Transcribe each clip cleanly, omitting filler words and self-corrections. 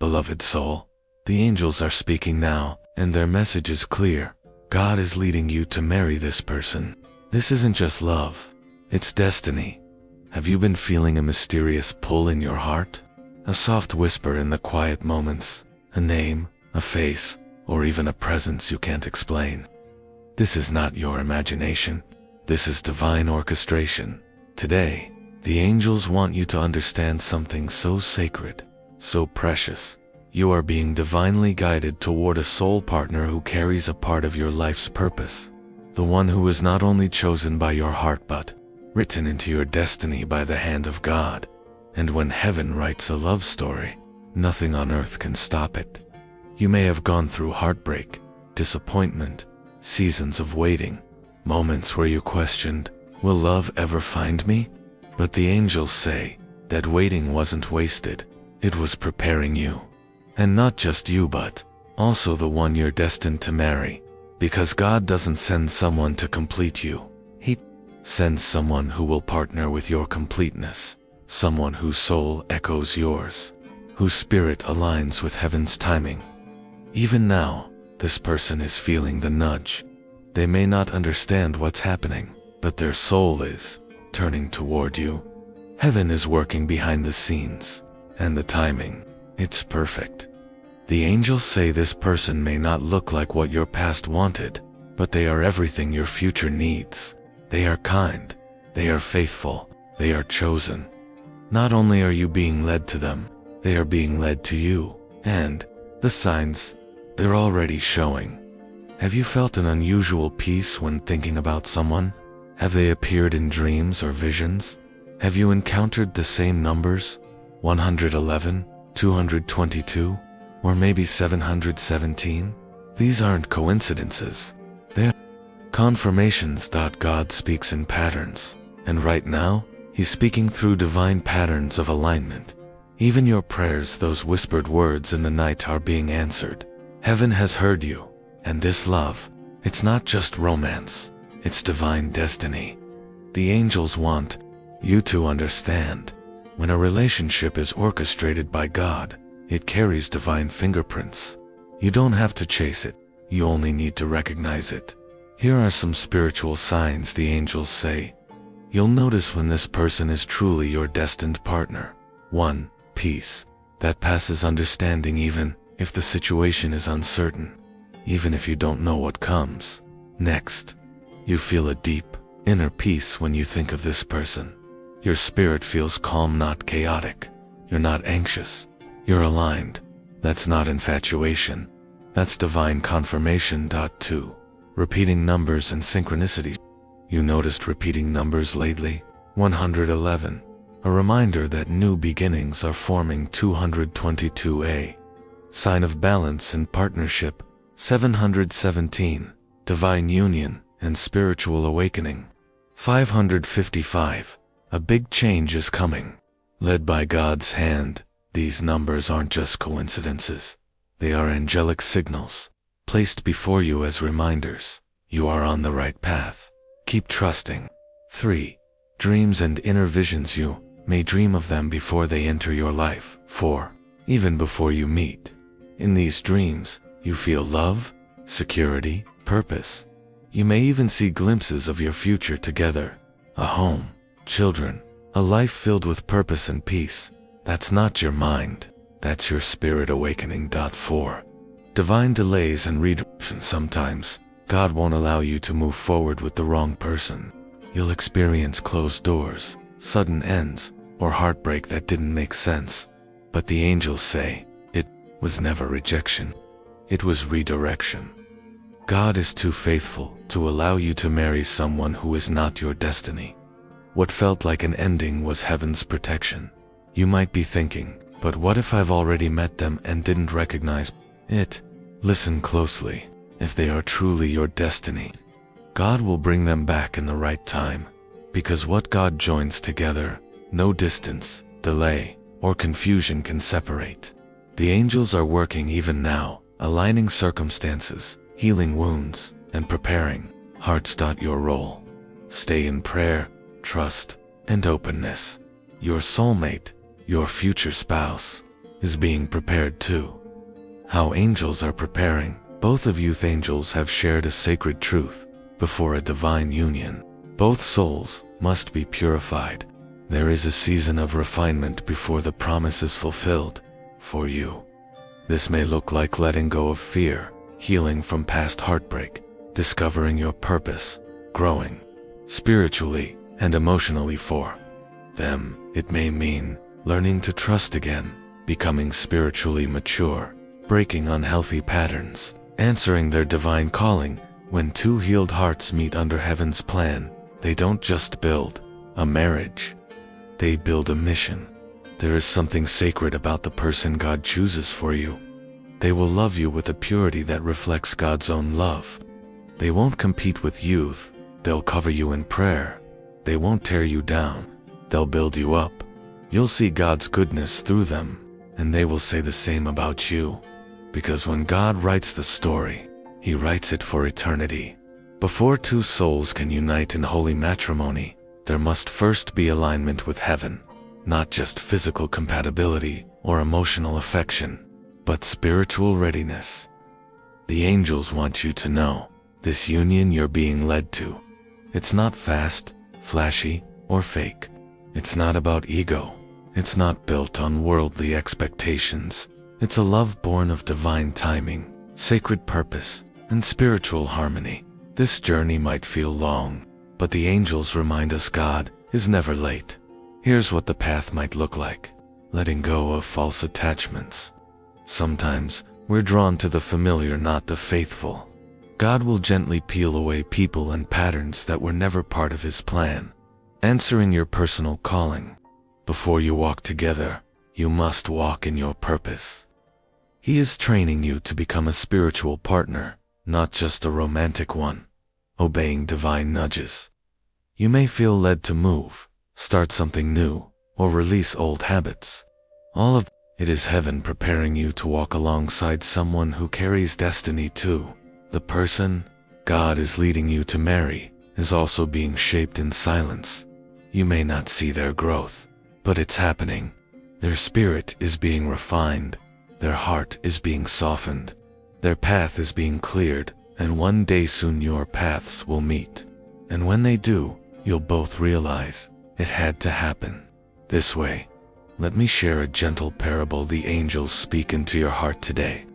beloved soul. The angels are speaking now, and their message is clear. God is leading you to marry this person. This isn't just love, it's destiny. Have you been feeling a mysterious pull in your heart? A soft whisper in the quiet moments, a name, a face, or even a presence you can't explain. This is not your imagination. This is divine orchestration. Today, the angels want you to understand something so sacred, so precious. You are being divinely guided toward a soul partner who carries a part of your life's purpose. The one who is not only chosen by your heart but written into your destiny by the hand of God. And when heaven writes a love story, nothing on earth can stop it. You may have gone through heartbreak, disappointment, seasons of waiting, moments where you questioned, will love ever find me? But the angels say that waiting wasn't wasted, it was preparing you. And not just you but also the one you're destined to marry. Because God doesn't send someone to complete you. He sends someone who will partner with your completeness. Someone whose soul echoes yours. Whose spirit aligns with heaven's timing. Even now, this person is feeling the nudge. They may not understand what's happening, but their soul is turning toward you. Heaven is working behind the scenes, and the timing, it's perfect. The angels say this person may not look like what your past wanted, but they are everything your future needs. They are kind, they are faithful, they are chosen. Not only are you being led to them, they are being led to you, and the signs, they're already showing. Have you felt an unusual peace when thinking about someone? Have they appeared in dreams or visions? Have you encountered the same numbers? 111, 222, or maybe 717? These aren't coincidences. They're confirmations. God speaks in patterns, and right now, He's speaking through divine patterns of alignment. Even your prayers, those whispered words in the night, are being answered. Heaven has heard you, and this love, it's not just romance, it's divine destiny. The angels want you to understand, when a relationship is orchestrated by God, it carries divine fingerprints. You don't have to chase it, you only need to recognize it. Here are some spiritual signs the angels say. You'll notice when this person is truly your destined partner. 1. Peace that passes understanding even if the situation is uncertain, even if you don't know what comes next. You feel a deep, inner peace when you think of this person. Your spirit feels calm, not chaotic. You're not anxious. You're aligned. That's not infatuation. That's divine confirmation. 2. Repeating numbers and synchronicity. You noticed repeating numbers lately? 111. A reminder that new beginnings are forming. 222a. Sign of balance and partnership. 717. Divine union and spiritual awakening. 555. A big change is coming. Led by God's hand. These numbers aren't just coincidences. They are angelic signals, placed before you as reminders. You are on the right path. Keep trusting. 3. Dreams and inner visions. You may dream of them before they enter your life. 4. Even before you meet. In these dreams, you feel love, security, purpose. You may even see glimpses of your future together. A home, children, a life filled with purpose and peace. That's not your mind, that's your spirit awakening. 4. Divine delays and redirection. Sometimes, God won't allow you to move forward with the wrong person. You'll experience closed doors, sudden ends, or heartbreak that didn't make sense. But the angels say, it was never rejection. It was redirection. God is too faithful to allow you to marry someone who is not your destiny. What felt like an ending was heaven's protection. You might be thinking, but what if I've already met them and didn't recognize it? Listen closely. If they are truly your destiny, God will bring them back in the right time. Because what God joins together, no distance, delay, or confusion can separate. The angels are working even now, aligning circumstances, healing wounds, and preparing hearts. Your role. Stay in prayer, trust, and openness. Your soulmate, your future spouse, is being prepared too. How angels are preparing. Both of youth angels have shared a sacred truth before a divine union. Both souls must be purified. There is a season of refinement before the promise is fulfilled for you. This may look like letting go of fear, healing from past heartbreak, discovering your purpose, growing spiritually and emotionally for them. It may mean learning to trust again, becoming spiritually mature, breaking unhealthy patterns, answering their divine calling. When two healed hearts meet under heaven's plan, they don't just build a marriage, they build a mission. There is something sacred about the person God chooses for you. They will love you with a purity that reflects God's own love. They won't compete with youth, they'll cover you in prayer. They won't tear you down, they'll build you up. You'll see God's goodness through them, and they will say the same about you. Because when God writes the story, He writes it for eternity. Before two souls can unite in holy matrimony, there must first be alignment with heaven. Not just physical compatibility or emotional affection, but spiritual readiness. The angels want you to know, this union you're being led to, it's not fast, flashy, or fake. It's not about ego. It's not built on worldly expectations. It's a love born of divine timing, sacred purpose, and spiritual harmony. This journey might feel long, but the angels remind us God is never late. Here's what the path might look like. Letting go of false attachments. Sometimes, we're drawn to the familiar, not the faithful. God will gently peel away people and patterns that were never part of His plan. Answering your personal calling. Before you walk together, you must walk in your purpose. He is training you to become a spiritual partner, not just a romantic one. Obeying divine nudges. You may feel led to move, start something new, or release old habits. All of it is heaven preparing you to walk alongside someone who carries destiny too. The person God is leading you to marry is also being shaped in silence. You may not see their growth, but it's happening. Their spirit is being refined, their heart is being softened, their path is being cleared, and one day soon your paths will meet. And when they do, you'll both realize it had to happen this way. Let me share a gentle parable the angels speak into your heart today.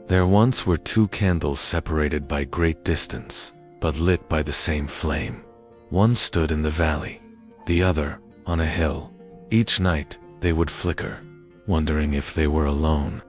There once were two candles separated by great distance, but lit by the same flame. One stood in the valley, the other on a hill. Each night they would flicker, wondering if they were alone.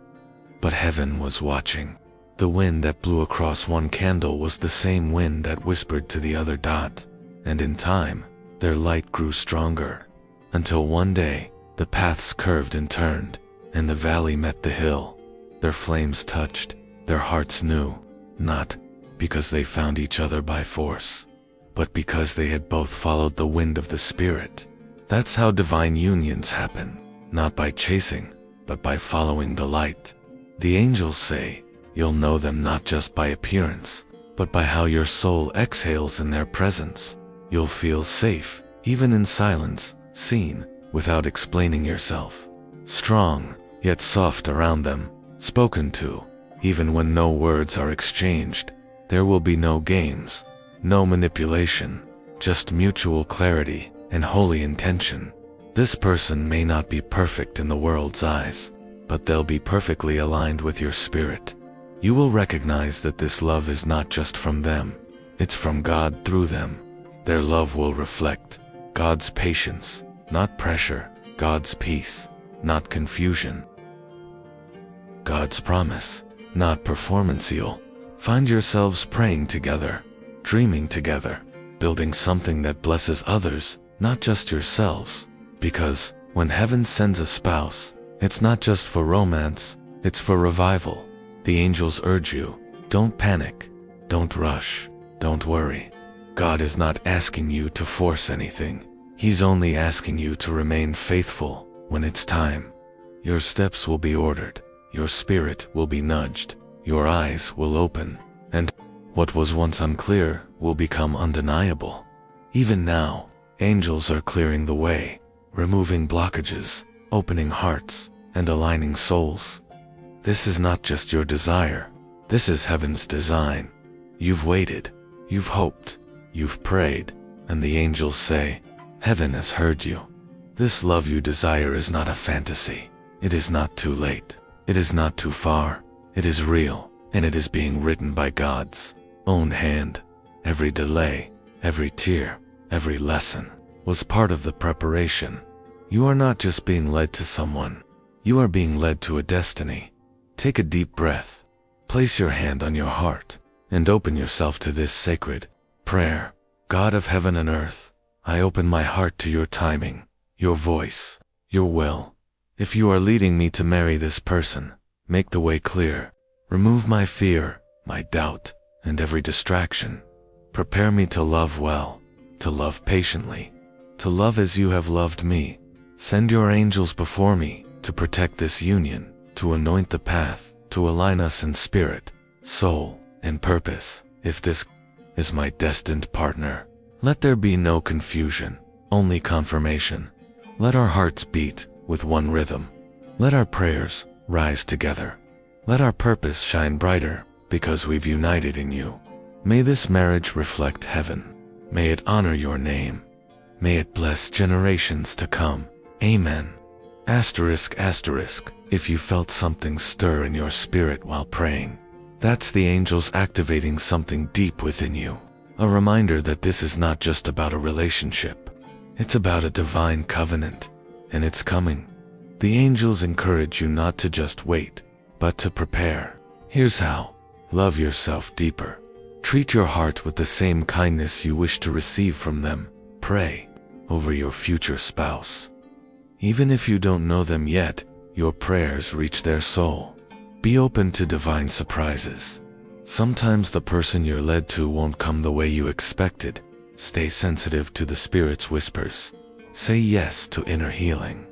But heaven was watching. The wind that blew across one candle was the same wind that whispered to the other dot, and in time, their light grew stronger, until one day, the paths curved and turned, and the valley met the hill. Their flames touched, their hearts knew, not because they found each other by force, but because they had both followed the wind of the Spirit. That's how divine unions happen, not by chasing, but by following the light. The angels say, you'll know them not just by appearance, but by how your soul exhales in their presence. You'll feel safe, even in silence, seen, without explaining yourself. Strong, yet soft around them, spoken to, even when no words are exchanged. There will be no games, no manipulation, just mutual clarity and holy intention. This person may not be perfect in the world's eyes, but they'll be perfectly aligned with your spirit. You will recognize that this love is not just from them, it's from God through them. Their love will reflect God's patience, not pressure, God's peace, not confusion, God's promise, not performance. You'll find yourselves praying together, dreaming together, building something that blesses others, not just yourselves. Because when heaven sends a spouse, it's not just for romance, it's for revival. The angels urge you, don't panic, don't rush, don't worry. God is not asking you to force anything. He's only asking you to remain faithful when it's time. Your steps will be ordered, your spirit will be nudged, your eyes will open, and what was once unclear will become undeniable. Even now, angels are clearing the way, removing blockages, opening hearts, and aligning souls. This is not just your desire. This is heaven's design. You've waited, you've hoped, you've prayed, and the angels say, heaven has heard you. This love you desire is not a fantasy. It is not too late. It is not too far. It is real, and it is being written by God's own hand. Every delay, every tear, every lesson was part of the preparation. You are not just being led to someone. You are being led to a destiny. Take a deep breath. Place your hand on your heart and open yourself to this sacred prayer. God of heaven and earth, I open my heart to your timing, your voice, your will. If you are leading me to marry this person, make the way clear. Remove my fear, my doubt, and every distraction. Prepare me to love well, to love patiently, to love as you have loved me. Send your angels before me to protect this union, to anoint the path, to align us in spirit, soul, and purpose. If this is my destined partner, let there be no confusion, only confirmation. Let our hearts beat with one rhythm. Let our prayers rise together. Let our purpose shine brighter because we've united in you. May this marriage reflect heaven. May it honor your name. May it bless generations to come. Amen. Asterisk. If you felt something stir in your spirit while praying, that's the angels activating something deep within you. A reminder that this is not just about a relationship. It's about a divine covenant, and it's coming. The angels encourage you not to just wait, but to prepare. Here's how. Love yourself deeper. Treat your heart with the same kindness you wish to receive from them. Pray over your future spouse. Even if you don't know them yet, your prayers reach their soul. Be open to divine surprises. Sometimes the person you're led to won't come the way you expected. Stay sensitive to the Spirit's whispers. Say yes to inner healing.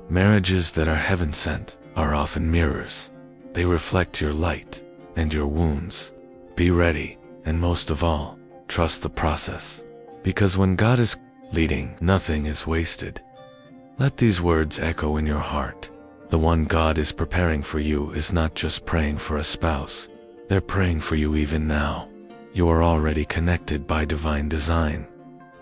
Marriages that are heaven-sent are often mirrors. They reflect your light and your wounds. Be ready, and most of all, trust the process. Because when God is leading, nothing is wasted. Let these words echo in your heart. The one God is preparing for you is not just praying for a spouse. They're praying for you even now. You are already connected by divine design.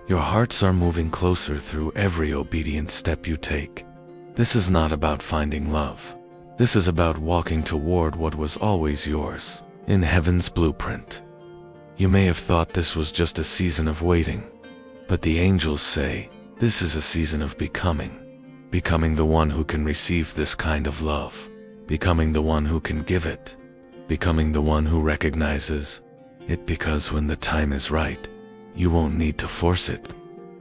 Your hearts are moving closer through every obedient step you take. This is not about finding love. This is about walking toward what was always yours, in heaven's blueprint. You may have thought this was just a season of waiting, but the angels say this is a season of becoming. Becoming the one who can receive this kind of love. Becoming the one who can give it. Becoming the one who recognizes it, because when the time is right, you won't need to force it.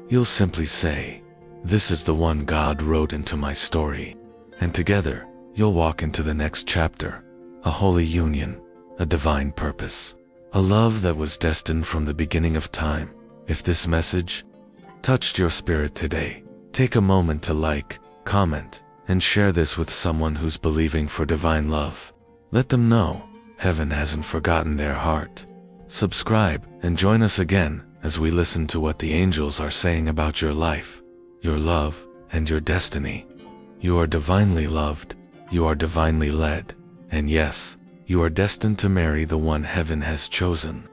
You'll simply say, this is the one God wrote into my story. And together, you'll walk into the next chapter. A holy union, a divine purpose, a love that was destined from the beginning of time. If this message touched your spirit today, take a moment to like, comment, and share this with someone who's believing for divine love. Let them know heaven hasn't forgotten their heart. Subscribe and join us again as we listen to what the angels are saying about your life, your love, and your destiny. You are divinely loved, you are divinely led, and yes, you are destined to marry the one heaven has chosen.